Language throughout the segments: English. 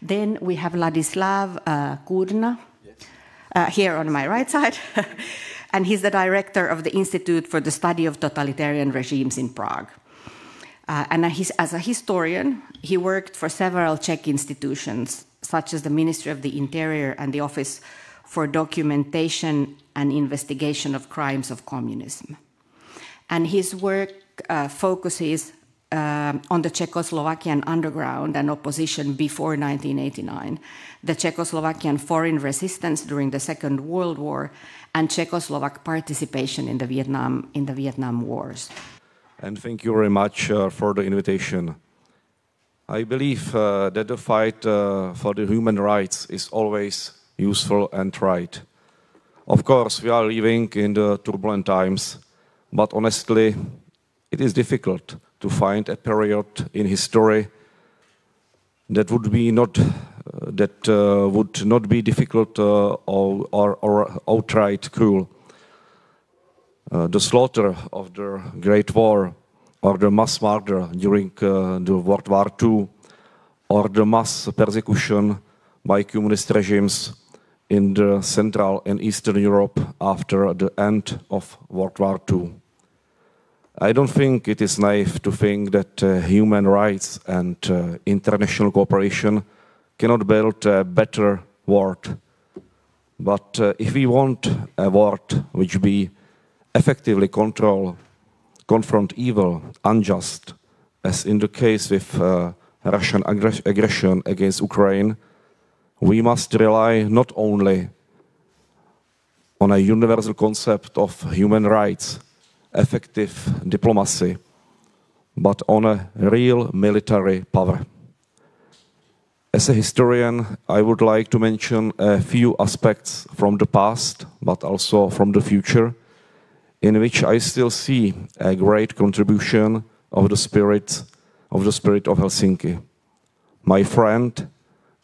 Then we have Ladislav Kudrna, here on my right side, and he's the director of the Institute for the Study of Totalitarian Regimes in Prague. And as a historian, he worked for several Czech institutions, such as the Ministry of the Interior and the Office for Documentation and Investigation of Crimes of Communism. And his work focuses on the Czechoslovakian underground and opposition before 1989, the Czechoslovakian foreign resistance during the Second World War, and Czechoslovak participation in the Vietnam Wars. And thank you very much for the invitation. I believe that the fight for the human rights is always useful and right. Of course, we are living in the turbulent times, but honestly, it is difficult to find a period in history that would not be difficult or outright cruel. The slaughter of the Great War, or the mass murder during the World War II, or the mass persecution by communist regimes in the Central and Eastern Europe after the end of World War II. I don't think it is naive to think that human rights and international cooperation cannot build a better world. But if we want a world which be effectively confront evil, unjust, as in the case with Russian aggression against Ukraine, we must rely not only on a universal concept of human rights, effective diplomacy, but on a real military power. As a historian, I would like to mention a few aspects from the past, but also from the future, in which I still see a great contribution of the spirit of Helsinki. My friend,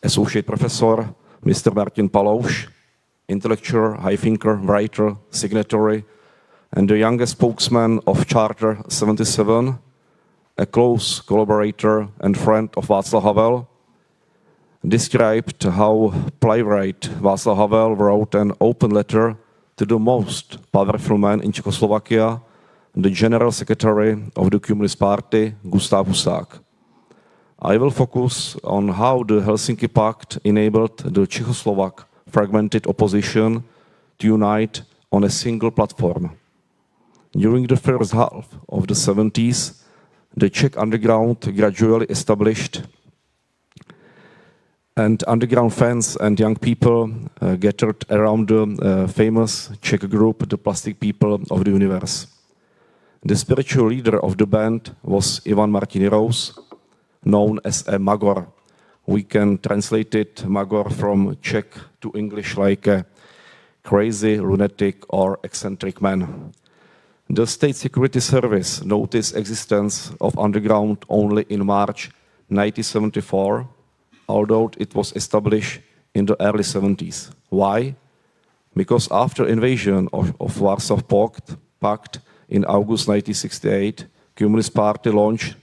associate professor, Mr. Martin Palouš, intellectual, high thinker, writer, signatory, and the youngest spokesman of Charter 77, a close collaborator and friend of Václav Havel, described how playwright Václav Havel wrote an open letter to the most powerful man in Czechoslovakia, the General Secretary of the Communist Party, Gustav Husák. I will focus on how the Helsinki Pact enabled the Czechoslovak fragmented opposition to unite on a single platform. During the first half of the 70s, the Czech underground gradually established, and underground fans and young people gathered around the famous Czech group, the Plastic People of the Universe. The spiritual leader of the band was Ivan Martinirous, known as a Magor. We can translate it, Magor, from Czech to English like a crazy, lunatic, or eccentric man. The State Security Service noticed existence of underground only in March 1974, although it was established in the early 70s. Why? Because after invasion of Warsaw Pact in August 1968, Communist Party launched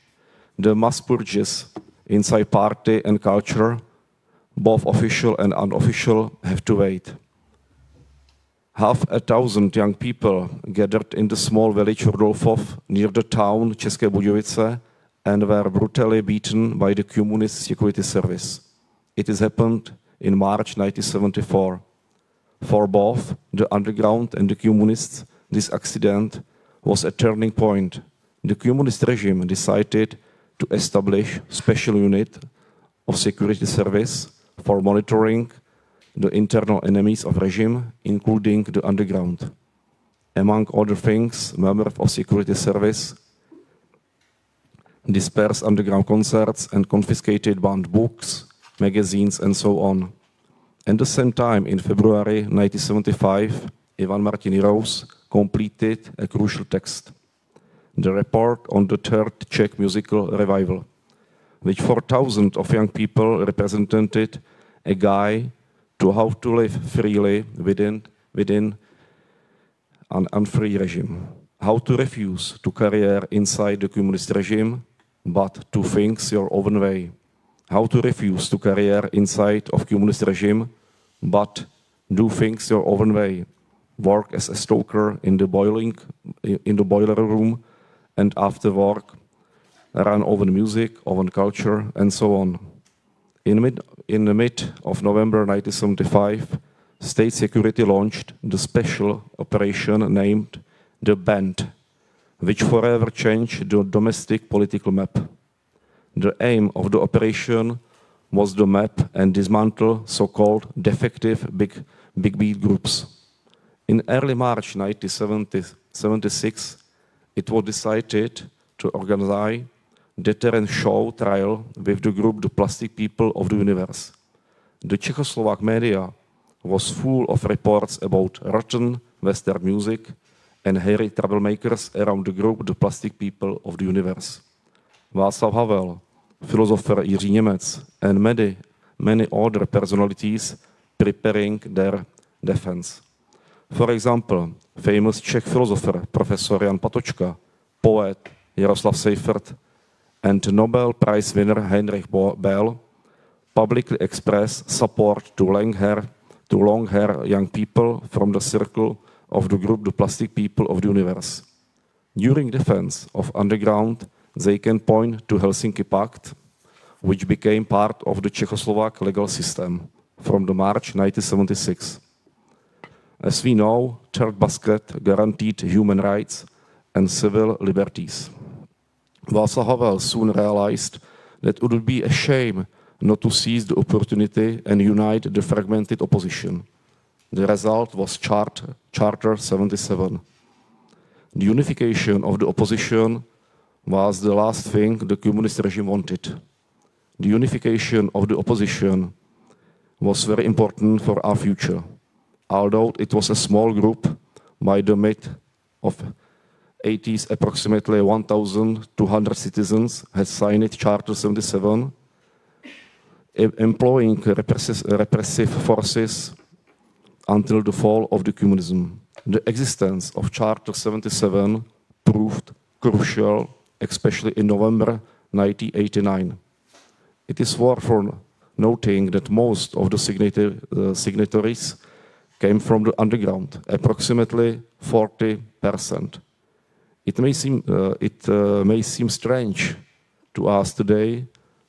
the mass purges inside party and culture. Both official and unofficial have to wait. 500 young people gathered in the small village Rudolfov near the town České Budějovice and were brutally beaten by the Communist Security Service. It has happened in March 1974. For both the underground and the communists, this accident was a turning point. The communist regime decided to establish a special unit of security service for monitoring the internal enemies of regime, including the underground. Among other things, members of security service dispersed underground concerts and confiscated banned books, magazines, and so on. At the same time, in February 1975, Ivan Martinirous completed a crucial text, the report on the Third Czech Musical Revival, which for thousands of young people represented a guide to how to live freely within an unfree regime, how to refuse to career inside the communist regime, but to think your own way, how to refuse to career inside of communist regime, but do things your own way, work as a stoker in the boiler room, and after work, run own music, own culture, and so on. In the mid of November 1975, State Security launched the special operation named the Band, which forever changed the domestic political map. The aim of the operation was to map and dismantle so-called defective big beat groups. In early March 1976, it was decided to organize deterrent show trial with the group the Plastic People of the Universe. The Czechoslovak media was full of reports about rotten Western music and hairy troublemakers around the group the Plastic People of the Universe. Václav Havel, philosopher Jiří Němec, and many other personalities preparing their defense. For example, famous Czech philosopher Professor Jan Patočka, poet Jaroslav Seifert, and Nobel Prize winner Heinrich Böll publicly expressed support to long-hair young people from the circle of the group the Plastic People of the Universe. During defense of underground, they can point to Helsinki Pact, which became part of the Czechoslovak legal system from the March 1976. As we know, third basket guaranteed human rights and civil liberties. Václav Havel soon realized that it would be a shame not to seize the opportunity and unite the fragmented opposition. The result was Charter 77. The unification of the opposition was the last thing the communist regime wanted. The unification of the opposition was very important for our future. Although it was a small group, by the mid of 80s, approximately 1,200 citizens had signed Charter 77, employing repressive forces until the fall of the communism. The existence of Charter 77 proved crucial, especially in November 1989. It is worth noting that most of the signatories came from the underground, approximately 40%. It may seem strange to us today,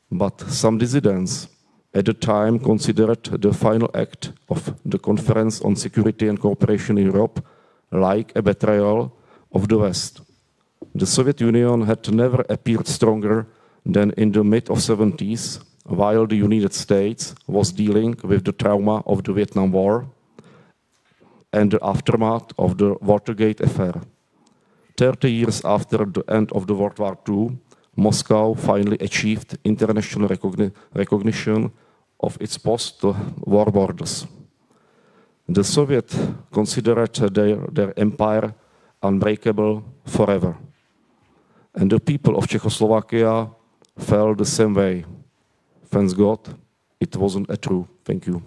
but some dissidents at the time considered the final act of the Conference on Security and Cooperation in Europe like a betrayal of the West. The Soviet Union had never appeared stronger than in the mid-70s, while the United States was dealing with the trauma of the Vietnam War and the aftermath of the Watergate affair. 30 years after the end of the World War II, Moscow finally achieved international recognition of its post-war borders. The Soviets considered their empire unbreakable forever. And the people of Czechoslovakia felt the same way. Thanks God, it wasn't true. Thank you.